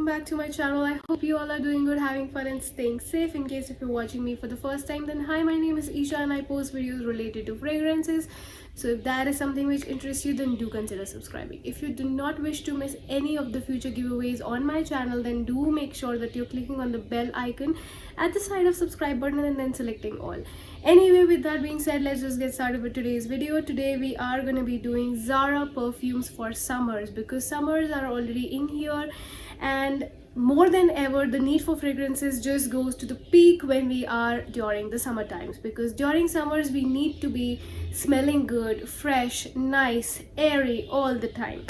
back to my channel. I hope you all are doing good, having fun and staying safe. In case if you're watching me for the first time, then hi, my name is Isha and I post videos related to fragrances. So if that is something which interests you, then do consider subscribing. If you do not wish to miss any of the future giveaways on my channel, then do make sure that you're clicking on the bell icon at the side of subscribe button and then selecting all. Anyway, with that being said, let's just get started with today's video. Today we are going to be doing Zara perfumes for summers, because summers are already in here and more than ever the need for fragrances just goes to the peak when we are during the summer times, because during summers we need to be smelling good, fresh, nice, airy all the time.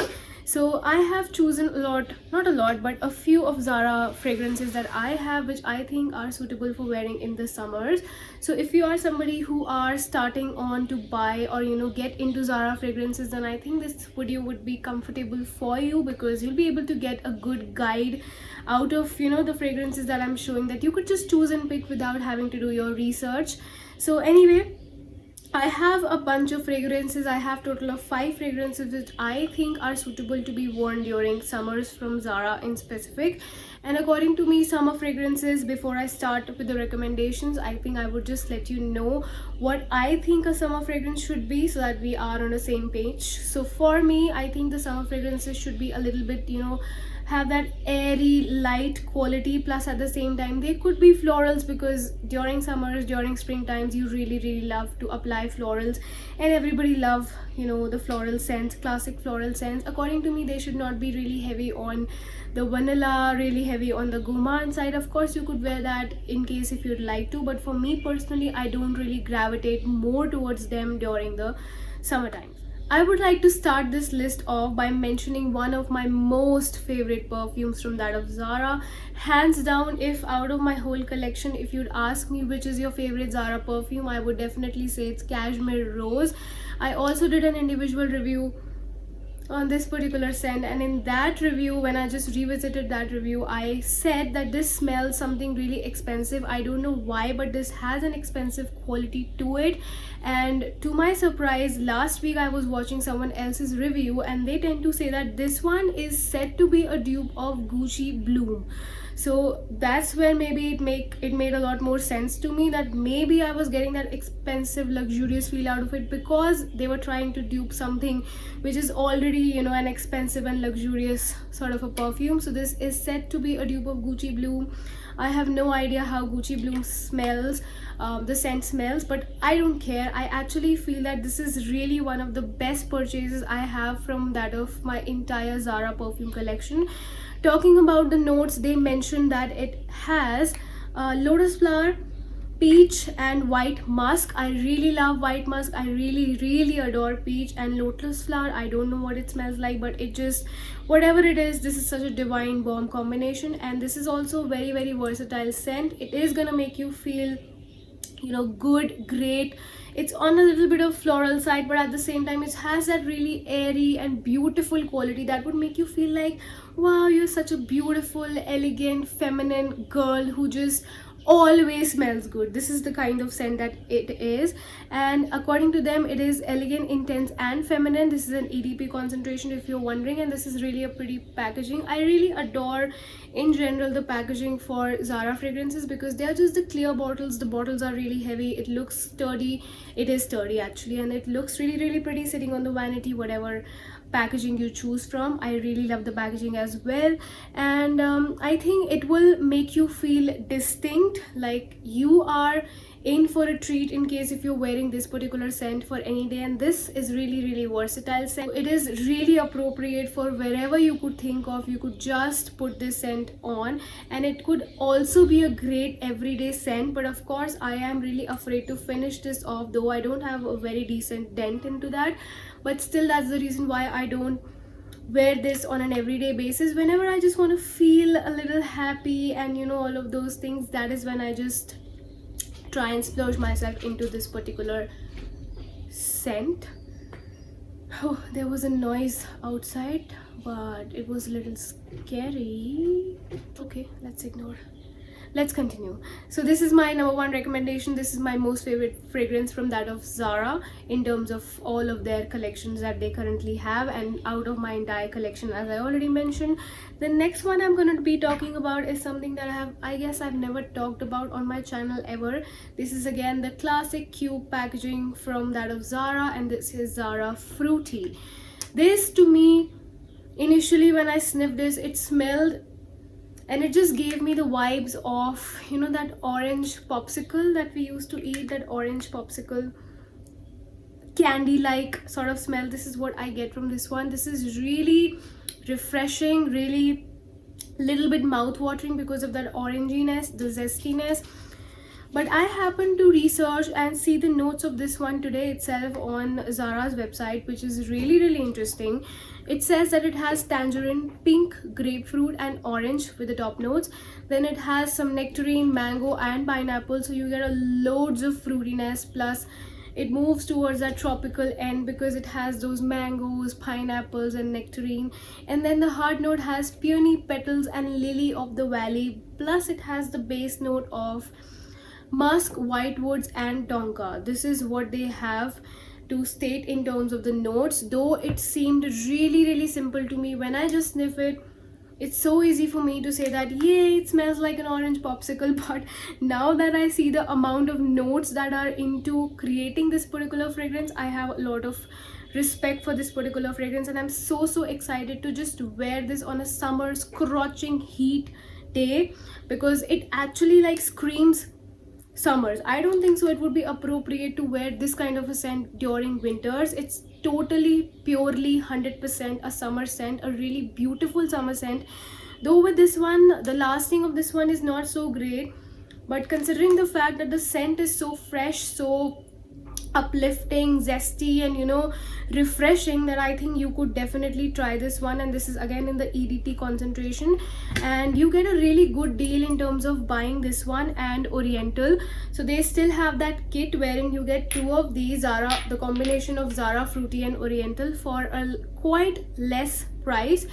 So I have chosen a lot, not a lot, but a few of Zara fragrances that I have, which I think are suitable for wearing in the summers. So if you are somebody who are starting on to buy or get into Zara fragrances, then I think this video would be comfortable for you, because you'll be able to get a good guide out of the fragrances that I'm showing, that you could just choose and pick without having to do your research. So anyway, I have a bunch of fragrances. I have total of 5 fragrances which I think are suitable to be worn during summers from Zara in specific. And according to me, summer fragrances, before I start with the recommendations, I think I would just let you know what I think a summer fragrance should be, so that we are on the same page. So for me, I think the summer fragrances should be a little bit, have that airy light quality, plus at the same time they could be florals, because during summers, during spring times, you really love to apply florals and everybody love the floral scents, classic floral scents. According to me, they should not be really heavy on the vanilla, really heavy on the gourmand side. Of course you could wear that in case if you'd like to, but for me personally, I don't really gravitate more towards them during the summertime. I would like to start this list off by mentioning one of my most favorite perfumes from that of Zara. Hands down, if out of my whole collection, if you'd ask me which is your favorite Zara perfume, I would definitely say it's Cashmere Rose. I also did an individual review on this particular scent, and in that review, when I just revisited that review, I said that this smells something really expensive. I don't know why, but this has an expensive quality to it. And to my surprise, last week I was watching someone else's review and they tend to say that this one is said to be a dupe of Gucci Bloom. So that's where maybe it made a lot more sense to me, that maybe I was getting that expensive luxurious feel out of it, because they were trying to dupe something which is already an expensive and luxurious sort of a perfume. So this is said to be a dupe of Gucci Bloom. I have no idea how Gucci Bloom smells, the scent smells, but I don't care. I actually feel that this is really one of the best purchases I have from that of my entire Zara perfume collection. Talking about the notes, they mentioned that it has lotus flower, peach and white musk. I really love white musk. I really adore peach and lotus flower. I don't know what it smells like, but it just, whatever it is, this is such a divine bomb combination. And this is also very versatile scent. It is gonna make you feel good, great. It's on a little bit of floral side, but at the same time it has that really airy and beautiful quality that would make you feel like, wow, you're such a beautiful, elegant, feminine girl who just always smells good. This is the kind of scent that it is, and according to them, it is elegant, intense and feminine. This is an EDP concentration, if you're wondering, and this is really a pretty packaging. I really adore in general the packaging for Zara fragrances, because they are just the clear bottles. The bottles are really heavy, it looks sturdy. It is sturdy actually, and it looks really pretty sitting on the vanity, whatever packaging you choose from. I really love the packaging as well, and I think it will make you feel distinct, like you are in for a treat in case if you're wearing this particular scent for any day. And this is really versatile scent. It is really appropriate for wherever you could think of. You could just put this scent on, and it could also be a great everyday scent. But of course, I am really afraid to finish this off, though I don't have a very decent dent into that, but still that's the reason why I don't wear this on an everyday basis. Whenever I just want to feel a little happy and all of those things, that is when I just try and splurge myself into this particular scent. Oh, there was a noise outside, but it was a little scary. Okay, let's ignore. let's continue. So this is my number one recommendation. This is my most favorite fragrance from that of Zara in terms of all of their collections that they currently have, and out of my entire collection, as I already mentioned. The next one I'm going to be talking about is something that I guess I've never talked about on my channel ever. This is again the classic cube packaging from that of Zara, and this is Zara Fruity. This, to me, initially when I sniffed this, it smelled and it just gave me the vibes of, you know, that orange popsicle that we used to eat, that orange popsicle candy like sort of smell. This is what I get from this one. This is really refreshing, really little bit mouth watering because of that oranginess, the zestiness. But I happened to research and see the notes of this one today itself on Zara's website, which is really interesting. It says that it has tangerine, pink, grapefruit and orange with the top notes. Then it has some nectarine, mango and pineapple, so you get a loads of fruitiness, plus it moves towards that tropical end because it has those mangoes, pineapples and nectarine. And then the hard note has peony petals and lily of the valley, plus it has the base note of musk, whitewoods and tonka. This is what they have to state in terms of the notes, though it seemed really simple to me. When I just sniff it, it's so easy for me to say that yay, it smells like an orange popsicle. But now that I see the amount of notes that are into creating this particular fragrance, I have a lot of respect for this particular fragrance, and I'm so excited to just wear this on a summer scorching heat day, because it actually like screams summers. I don't think so it would be appropriate to wear this kind of a scent during winters. It's totally purely 100% a summer scent, a really beautiful summer scent. Though with this one, the lasting of this one is not so great, but considering the fact that the scent is so fresh, so uplifting, zesty and, you know, refreshing, that I think you could definitely try this one. And this is again in the EDT concentration, and you get a really good deal in terms of buying this one and Oriental. So they still have that kit wherein you get two of these Zara, the combination of Zara Fruity and Oriental, for a quite less price.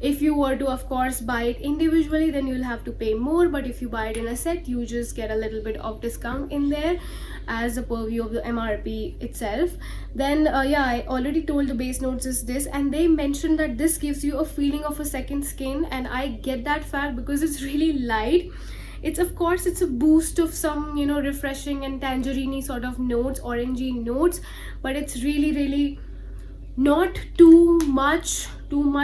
If you were to, of course, buy it individually, then you'll have to pay more, but if you buy it in a set, you just get a little bit of discount in there as a purview of the MRP itself. Then yeah, I already told the base notes is this, and they mentioned that this gives you a feeling of a second skin, and I get that fact because it's really light. It's, of course, it's a boost of some, you know, refreshing and tangerine sort of notes, orangey notes, but it's really not too much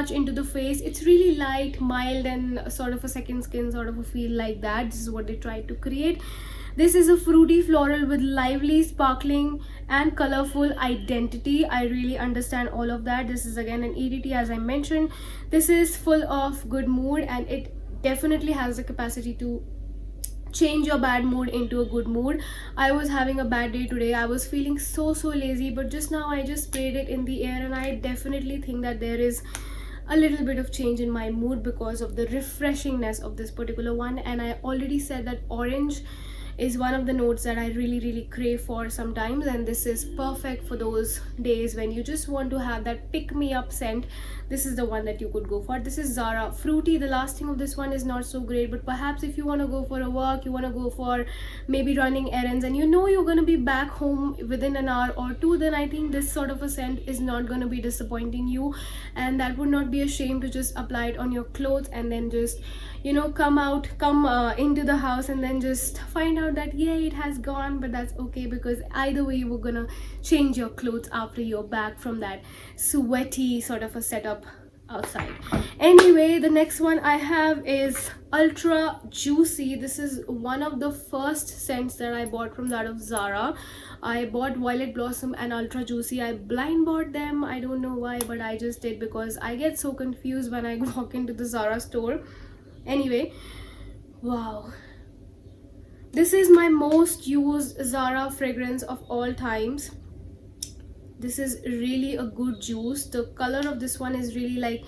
into the face. It's really light, mild and sort of a second skin sort of a feel like that. This is what they tried to create. This is a fruity floral with lively, sparkling and colorful identity. I really understand all of that. This is again an EDT, as I mentioned. This is full of good mood, and it definitely has the capacity to change your bad mood into a good mood. I was having a bad day today. I was feeling so lazy, but just now I just sprayed it in the air, and I definitely think that there is a little bit of change in my mood because of the refreshingness of this particular one. And I already said that orange is one of the notes that I really crave for sometimes, and this is perfect for those days when you just want to have that pick me up scent. This is the one that you could go for. This is Zara Fruity. The lasting of this one is not so great, but perhaps if you want to go for a walk, you want to go for maybe running errands, and you know you're going to be back home within an hour or two, then I think this sort of a scent is not going to be disappointing you, and that would not be a shame to just apply it on your clothes and then just, you know, come into the house and then just find out that yay, it has gone. But that's okay, because either way we're gonna change your clothes after you're back from that sweaty sort of a setup outside. Anyway, the next one I have is Ultra Juicy. This is one of the first scents that I bought from that of Zara. I bought Violet Blossom and Ultra Juicy. I blind bought them. I don't know why, but I just did because I get so confused when I walk into the Zara store. Anyway, wow, this is my most used Zara fragrance of all times. This is really a good juice. The color of this one is really like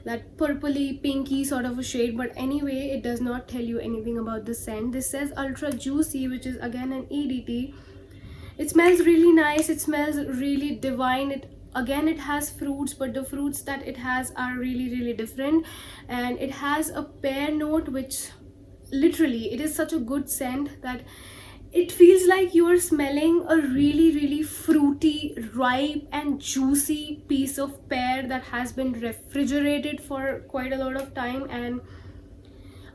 that purpley pinky sort of a shade, but anyway, it does not tell you anything about the scent. This says Ultra Juicy, which is again an EDT. It smells really nice. It smells really divine. It has fruits, but the fruits that it has are really different, and it has a pear note which literally, it is such a good scent that it feels like you are smelling a really fruity, ripe and juicy piece of pear that has been refrigerated for quite a lot of time. And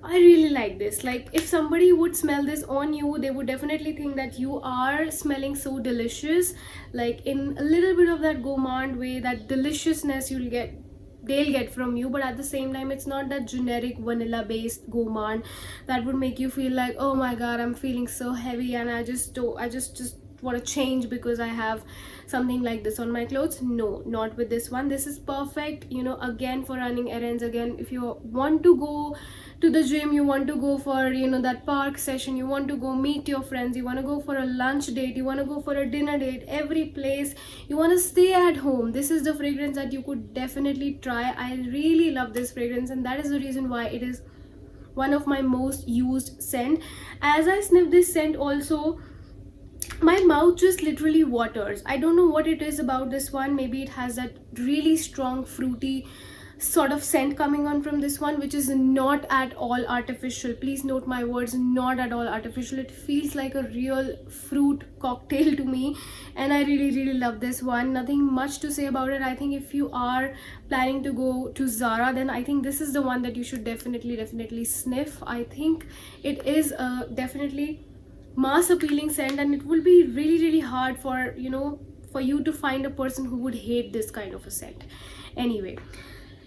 I really like this. Like, if somebody would smell this on you, they would definitely think that you are smelling so delicious, like in a little bit of that gourmand way, that deliciousness they'll get from you. But at the same time, it's not that generic vanilla based gourmand that would make you feel like, oh my god, I'm feeling so heavy and I just want to change because I have something like this on my clothes. No, not with this one. This is perfect, you know, again for running errands. Again, if you want to go to the gym, you want to go for, you know, that park session, you want to go meet your friends, you want to go for a lunch date, you want to go for a dinner date, every place you want to stay at home, this is the fragrance that you could definitely try. I really love this fragrance, and that is the reason why it is one of my most used scent. As I sniff this scent also, my mouth just literally waters. I don't know what it is about this one. Maybe it has that really strong fruity sort of scent coming on from this one, which is not at all artificial. Please note my words, not at all artificial. It feels like a real fruit cocktail to me, and I really love this one. Nothing much to say about it. I think if you are planning to go to Zara, then I think this is the one that you should definitely sniff. I think it is definitely mass appealing scent, and it will be really hard for, you know, for you to find a person who would hate this kind of a scent. Anyway,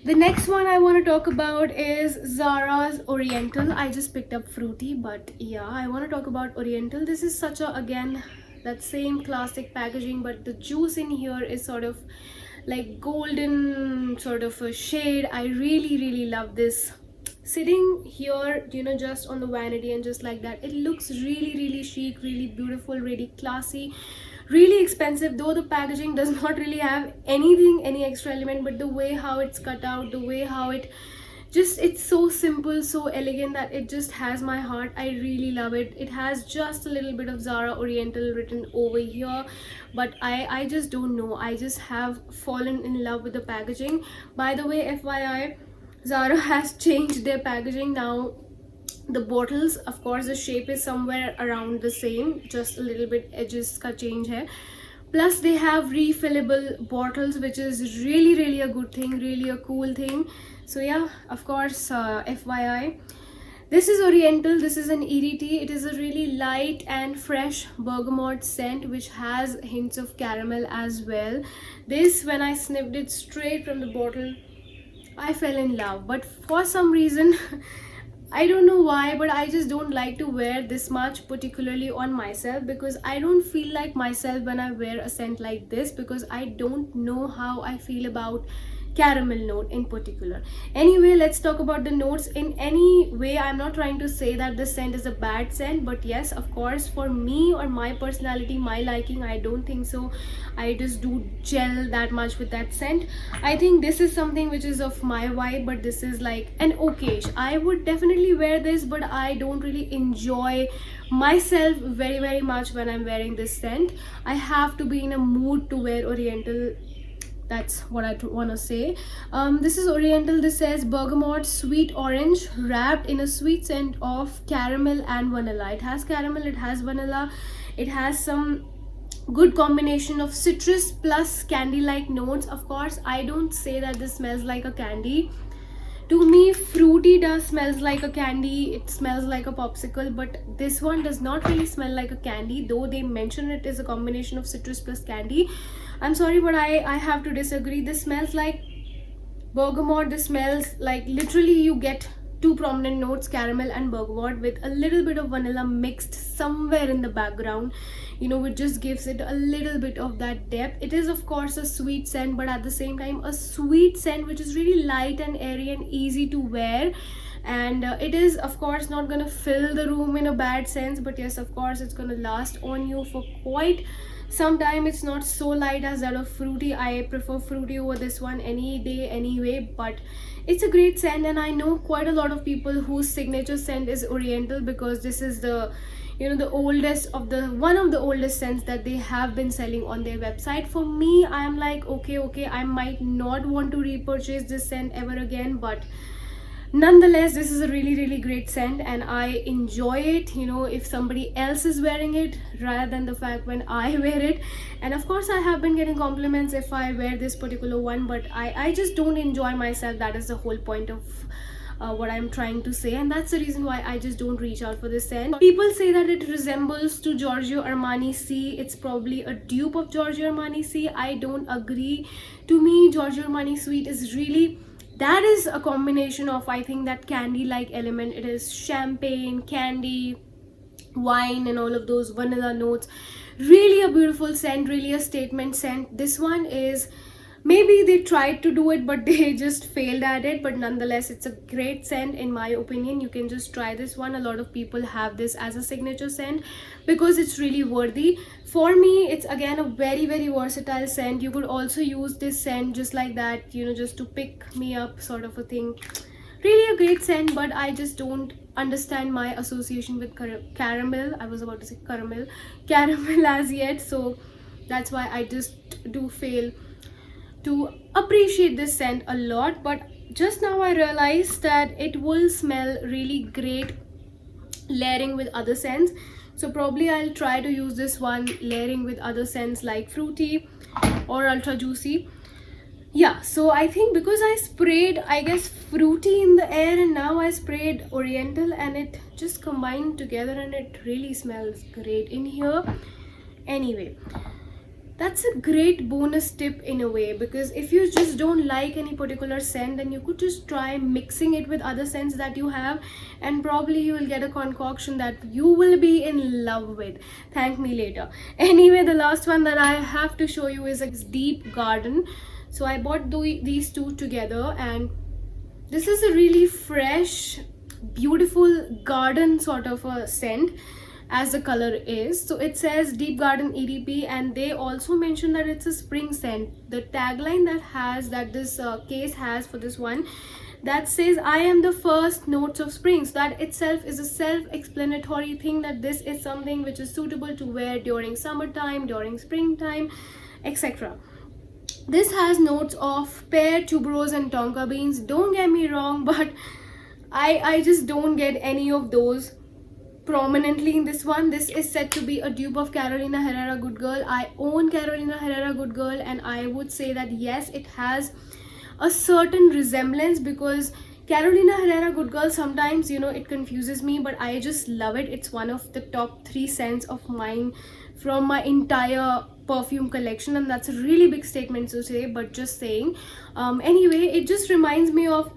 the next one I want to talk about is Zara's Oriental. I just picked up Fruity, but yeah, I want to talk about Oriental. This is such a, again, that same classic packaging, but the juice in here is sort of like golden sort of a shade. I really love this. Sitting here, you know, just on the vanity and just like that, it looks really chic, really beautiful, really classy, really expensive, though the packaging does not really have any extra element, but the way how it's cut out, the way how it just, it's so simple, so elegant, that it just has my heart. I really love it. It has just a little bit of Zara Oriental written over here, but I just don't know, I just have fallen in love with the packaging. By the way, FYI, Zara has changed their packaging now. The bottles, of course, the shape is somewhere around the same, just a little bit edges ka change hai. Plus they have refillable bottles, which is really a good thing, really a cool thing. So yeah, of course, FYI, this is Oriental. This is an EDT. It is a really light and fresh bergamot scent, which has hints of caramel as well. This, when I sniffed it straight from the bottle, I fell in love. But for some reason, I don't know why, but I just don't like to wear this much, particularly on myself, because I don't feel like myself when I wear a scent like this, because I don't know how I feel about caramel note in particular. Anyway, let's talk about the notes. In any way, I'm not trying to say that this scent is a bad scent, but yes, of course, for me or my personality, my liking, I don't think so. I just do gel that much with that scent. I think this is something which is of my vibe, but this is like an okayish. I would definitely wear this, but I don't really enjoy myself very much when I'm wearing this scent. I have to be in a mood to wear Oriental. That's what I want to say. This is Oriental. This says bergamot sweet orange wrapped in a sweet scent of caramel and vanilla. It has caramel, it has vanilla, it has some good combination of citrus plus candy like notes. Of course, I don't say that this smells like a candy. To me, Fruity does smells like a candy. It smells like a popsicle, but this one does not really smell like a candy, though they mention it is a combination of citrus plus candy. I'm sorry, but I have to disagree. This smells like bergamot. This smells like, literally, you get two prominent notes, caramel and bergamot, with a little bit of vanilla mixed somewhere in the background, you know, which just gives it a little bit of that depth. It is of course a sweet scent, but at the same time a sweet scent which is really light and airy and easy to wear. And it is of course not gonna fill the room in a bad sense, but yes, of course, it's gonna last on you for quite some time. It's not so light as that of Fruity. I prefer Fruity over this one any day anyway, but it's a great scent. And I know quite a lot of people whose signature scent is Oriental, because this is the, you know, the oldest of the, one of the oldest scents that they have been selling on their website. For me, I am like, okay, I might not want to repurchase this scent ever again, but Nonetheless, this is a really great scent and I enjoy it, you know, if somebody else is wearing it rather than the fact when I wear it. And of course I have been getting compliments if I wear this particular one, but I just don't enjoy myself. That is the whole point of what I'm trying to say, and that's the reason why I just don't reach out for this scent. People say that it resembles to Giorgio Armani C. It's probably a dupe of Giorgio Armani C. I don't agree. To me, Giorgio Armani Sweet is really, that is a combination of, I think, that candy like element. It is champagne, candy, wine, and all of those vanilla notes. Really a beautiful scent, really a statement scent. This one is, maybe they tried to do it but they just failed at it, but nonetheless it's a great scent in my opinion. You can just try this one. A lot of people have this as a signature scent because it's really worthy. For me, it's again a very versatile scent. You could also use this scent just like that, you know, just to pick me up sort of a thing. Really a great scent, but I just don't understand my association with caramel. I was about to say caramel as yet, so that's why I just do fail to appreciate this scent a lot. But just now I realized that it will smell really great layering with other scents, so probably I'll try to use this one layering with other scents like fruity or ultra juicy. Yeah, so I think because I sprayed, I guess, fruity in the air and now I sprayed oriental, and it just combined together and it really smells great in here. Anyway, that's a great bonus tip in a way, because if you just don't like any particular scent, then you could just try mixing it with other scents that you have, and probably you will get a concoction that you will be in love with. Thank me later. Anyway, the last one that I have to show you is a deep garden. So I bought these two together, and this is a really fresh, beautiful garden sort of a scent as the color is. So it says Deep Garden EDP, and they also mention that it's a spring scent. The tagline that this case has for this one, that says, I am the first notes of spring. So that itself is a self-explanatory thing, that this is something which is suitable to wear during summertime, during springtime, etc. This has notes of pear, tuberose and tonka beans. Don't get me wrong, but I just don't get any of those prominently in this one. This is said to be a dupe of Carolina Herrera Good Girl. I own Carolina Herrera Good Girl, and I would say that yes, it has a certain resemblance, because Carolina Herrera Good Girl sometimes, you know, it confuses me, but I just love it. It's one of the top 3 scents of mine from my entire perfume collection, and that's a really big statement to say, but just saying. Anyway, it just reminds me of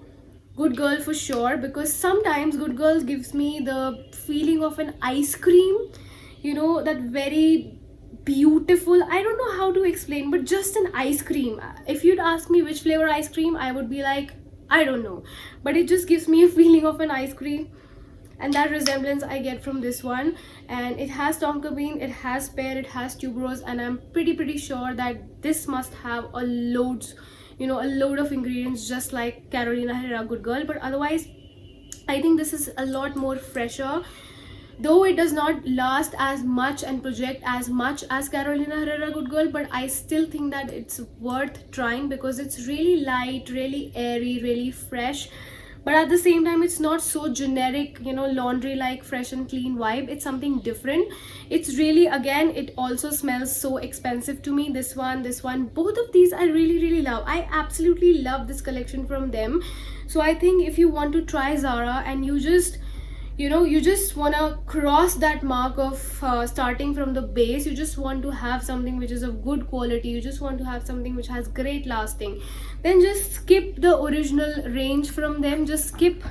Good Girl for sure, because sometimes Good Girl gives me the feeling of an ice cream, you know, that very beautiful, I don't know how to explain, but just an ice cream. If you'd ask me which flavor ice cream, I would be like, I don't know, but it just gives me a feeling of an ice cream, and that resemblance I get from this one. And it has tonka bean, it has pear, it has tuberose, and I'm pretty sure that this must have a load of ingredients just like Carolina Herrera Good Girl. But otherwise, I think this is a lot more fresher, though it does not last as much and project as much as Carolina Herrera Good Girl, but I still think that it's worth trying because it's really light, really airy, really fresh. But at the same time, it's not so generic, you know, laundry like fresh and clean vibe. It's something different. It's really, again, it also smells so expensive to me. This one, both of these I really love. I absolutely love this collection from them. So I think if you want to try Zara and you just want to cross that mark of starting from the base, you just want to have something which is of good quality, you just want to have something which has great lasting, then just skip the original range from them. Just skip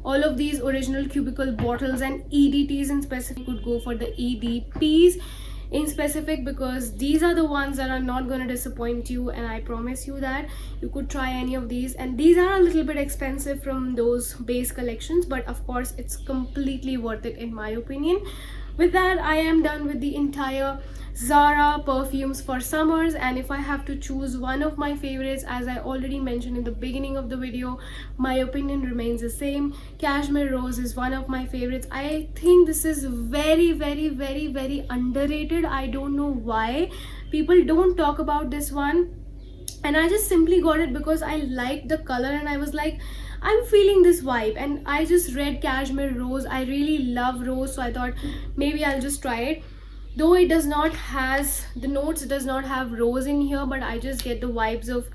all of these original cubicle bottles and EDTs in specific. You could go for the EDPs in specific, because these are the ones that are not going to disappoint you, and I promise you that you could try any of these. And these are a little bit expensive from those base collections, but of course it's completely worth it in my opinion. With that, I am done with the entire Zara perfumes for summers, and if I have to choose one of my favorites, as I already mentioned in the beginning of the video, my opinion remains the same. Cashmere Rose is one of my favorites. I think this is very underrated. I don't know why people don't talk about this one. and I just simply got it because I liked the color and I was like, I'm feeling this vibe. And I just read Cashmere Rose. I really love rose, so I thought maybe I'll just try it. Though it does not has the notes, does not have rose in here, but I just get the vibes of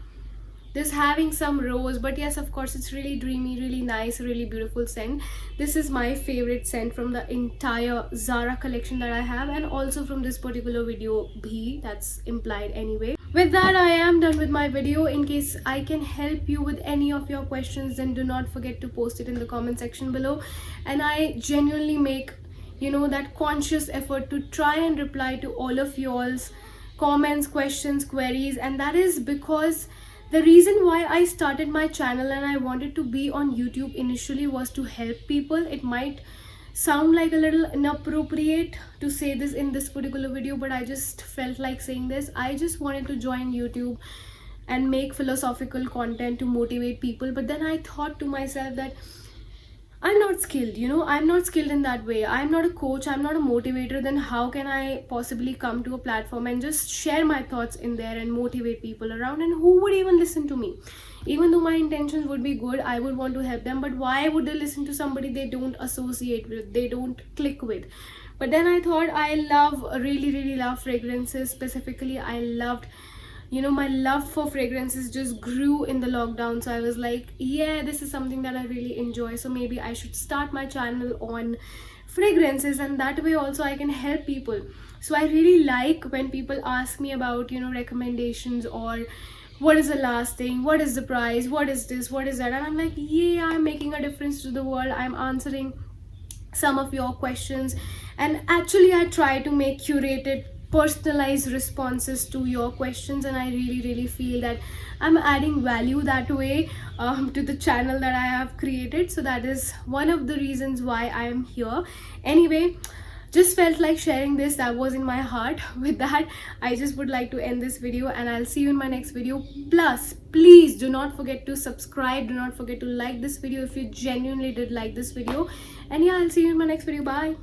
this having some rose. But yes, of course, it's really dreamy, really nice, really beautiful scent. This is my favorite scent from the entire Zara collection that I have, and also from this particular video B, that's implied anyway. With that, I am done with my video. In case I can help you with any of your questions, then do not forget to post it in the comment section below. And I genuinely make, you know, that conscious effort to try and reply to all of y'all's comments, questions, queries. And that is because the reason why I started my channel and I wanted to be on YouTube initially was to help people. It might sound like a little inappropriate to say this in this particular video, but I just felt like saying this. I just wanted to join YouTube and make philosophical content to motivate people. But then I thought to myself that I'm not skilled, you know, I'm not skilled in that way. I'm not a coach, I'm not a motivator. Then how can I possibly come to a platform and just share my thoughts in there and motivate people around? And who would even listen to me? Even though my intentions would be good, I would want to help them, but why would they listen to somebody they don't associate with, they don't click with? But then I thought, I love, really love fragrances. Specifically, I loved, you know, my love for fragrances just grew in the lockdown. So I was like, yeah, this is something that I really enjoy, so maybe I should start my channel on fragrances, and that way also I can help people. So I really like when people ask me about, you know, recommendations, or what is the last thing, what is the price, what is this, what is that, and I'm like, yeah, I'm making a difference to the world. I'm answering some of your questions, and actually I try to make curated, personalized responses to your questions, and I really feel that I'm adding value that way to the channel that I have created. So that is one of the reasons why I am here. Anyway, just felt like sharing this, that was in my heart. With that, I just would like to end this video, and I'll see you in my next video. Plus, please do not forget to subscribe, do not forget to like this video if you genuinely did like this video. And yeah, I'll see you in my next video. Bye.